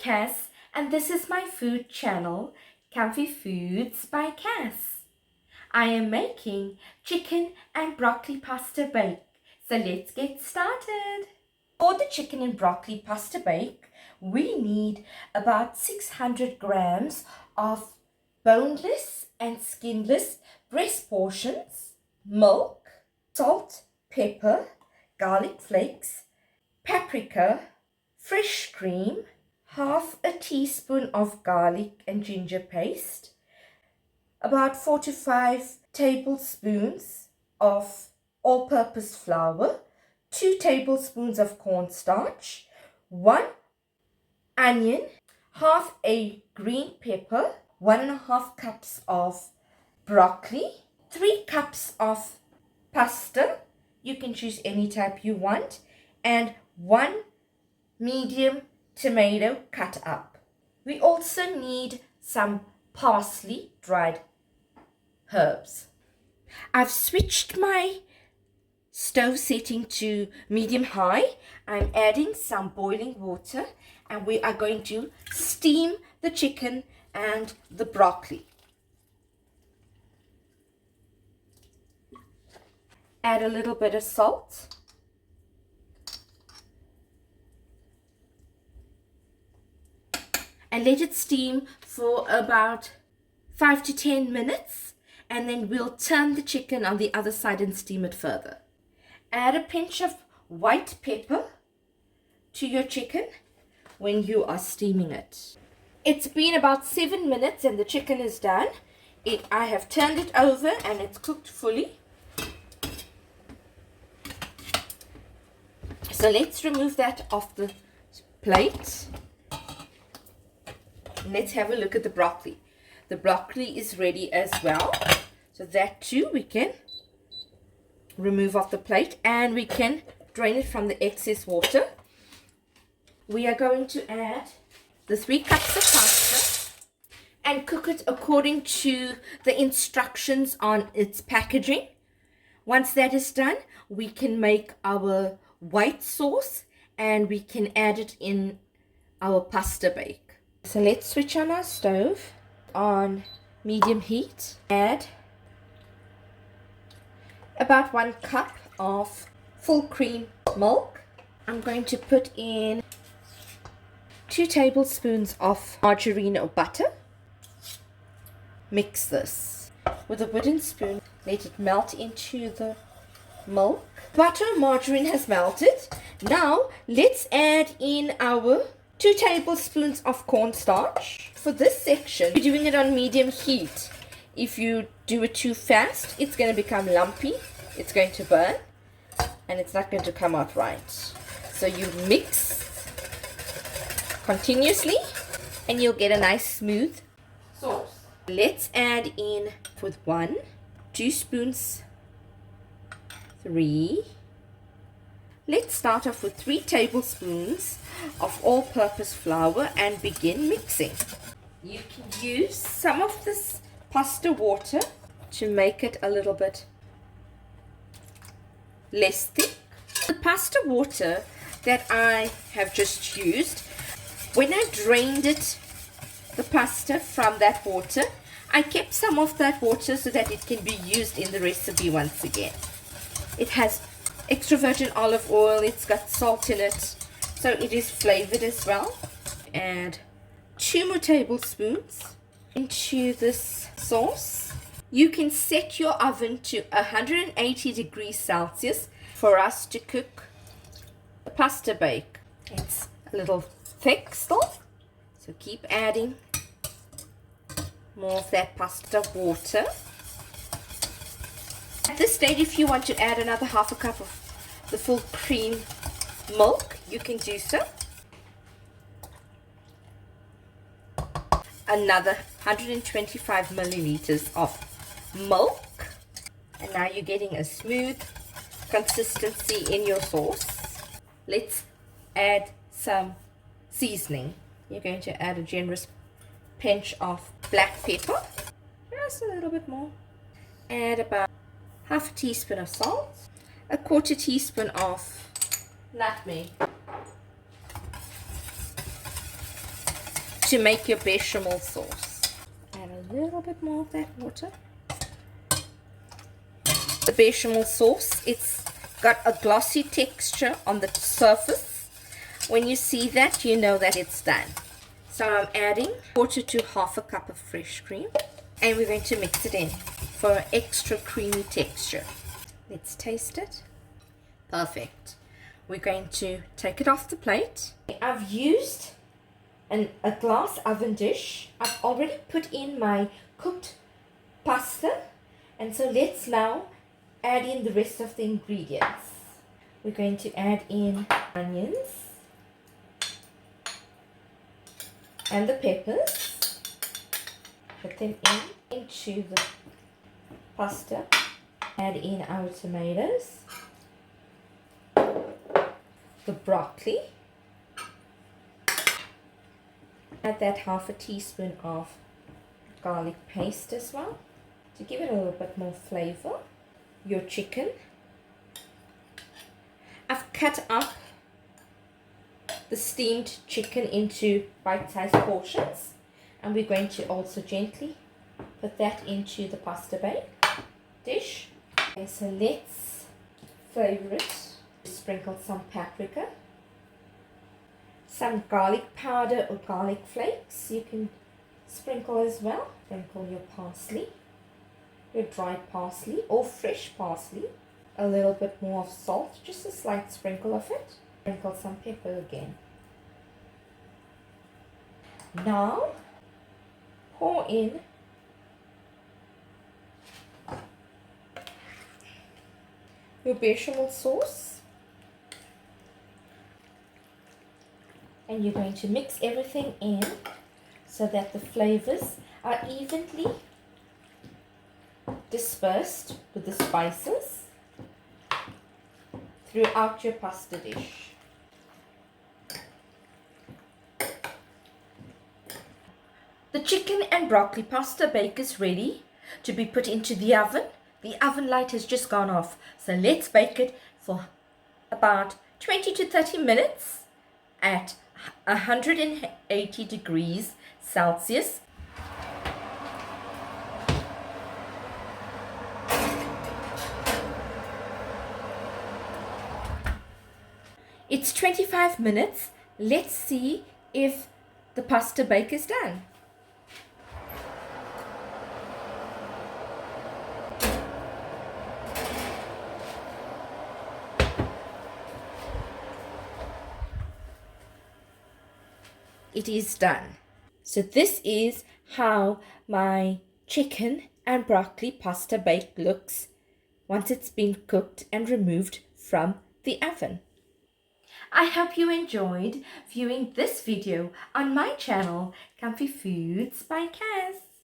Cass, and this is my food channel, Comfy Foods by Cass. I am making chicken and broccoli pasta bake, so let's get started. For the chicken and broccoli pasta bake, we need about 600 grams of boneless and skinless breast portions, milk, salt, pepper, garlic flakes, paprika, fresh cream, half a teaspoon of garlic and ginger paste, about 4 to 5 tablespoons of all-purpose flour, 2 tablespoons of cornstarch, 1 onion, half a green pepper, 1.5 cups of broccoli, 3 cups of pasta, you can choose any type you want, and 1 medium tomato cut up. We also need some parsley, dried herbs. I've switched my stove setting to medium high. I'm adding some boiling water and we are going to steam the chicken and the broccoli. Add a little bit of salt. And let it steam for about 5 to 10 minutes. And then we'll turn the chicken on the other side and steam it further. Add a pinch of white pepper to your chicken when you are steaming it. It's been about 7 minutes and the chicken is done. I have turned it over and it's cooked fully. So let's remove that off the plate. Let's have a look at the broccoli. The broccoli is ready as well. So that too we can remove off the plate and we can drain it from the excess water. We are going to add the 3 cups of pasta and cook it according to the instructions on its packaging. Once that is done, we can make our white sauce and we can add it in our pasta bake. So let's switch on our stove on medium heat. Add about 1 cup of full cream milk. I'm going to put in 2 tablespoons of margarine or butter. Mix this with a wooden spoon. Let it melt into the milk. Butter and margarine has melted. Now let's add in our 2 tablespoons of cornstarch. For this section, you're doing it on medium heat. If you do it too fast, it's going to become lumpy, it's going to burn, and it's not going to come out right. So you mix continuously, and you'll get a nice smooth sauce. Let's add in with 1, 2 spoons, 3. Let's start off with 3 tablespoons of all-purpose flour and begin mixing. You can use some of this pasta water to make it a little bit less thick. The pasta water that I have just used, when I drained it, the pasta from that water, I kept some of that water so that it can be used in the recipe once again. It has extra virgin olive oil, it's got salt in it, so it is flavored as well. Add 2 more tablespoons into this sauce. You can set your oven to 180 degrees Celsius for us to cook the pasta bake. It's a little thick still, so keep adding more of that pasta water. At this stage, if you want to add another half a cup of the full cream milk, you can do so. Another 125 milliliters of milk. And now you're getting a smooth consistency in your sauce. Let's add some seasoning. You're going to add a generous pinch of black pepper. Just a little bit more. Add about half a teaspoon of salt, a 1/4 teaspoon of nutmeg, to make your bechamel sauce. Add a little bit more of that water. The bechamel sauce, it's got a glossy texture on the surface. When you see that, you know that it's done. So I'm adding 1/4 to 1/2 cup of fresh cream, and we're going to mix it in for an extra creamy texture. Let's taste it. Perfect. We're going to take it off the plate. I've used a glass oven dish. I've already put in my cooked pasta, and so let's now add in the rest of the ingredients. We're going to add in onions and the peppers. Put them into the pasta. Add in our tomatoes, the broccoli. Add that 1/2 teaspoon of garlic paste as well to give it a little bit more flavor. Your chicken. I've cut up the steamed chicken into bite-sized portions, and we're going to also gently put that into the pastabake dish. Okay, so let's flavor it. Sprinkle some paprika, some garlic powder or garlic flakes you can sprinkle as well. Sprinkle your parsley, your dried parsley or fresh parsley. A little bit more of salt, just a slight sprinkle of it. Sprinkle some pepper again. Now pour in your bechamel sauce, and you're going to mix everything in so that the flavors are evenly dispersed with the spices throughout your pasta dish. The chicken and broccoli pasta bake is ready to be put into the oven. The oven light has just gone off, so let's bake it for about 20 to 30 minutes at 180 degrees Celsius. It's 25 minutes. Let's see if the pasta bake is done. It is done. So this is how my chicken and broccoli pasta bake looks once it's been cooked and removed from the oven. I hope you enjoyed viewing this video on my channel, Comfy Foods by Cass.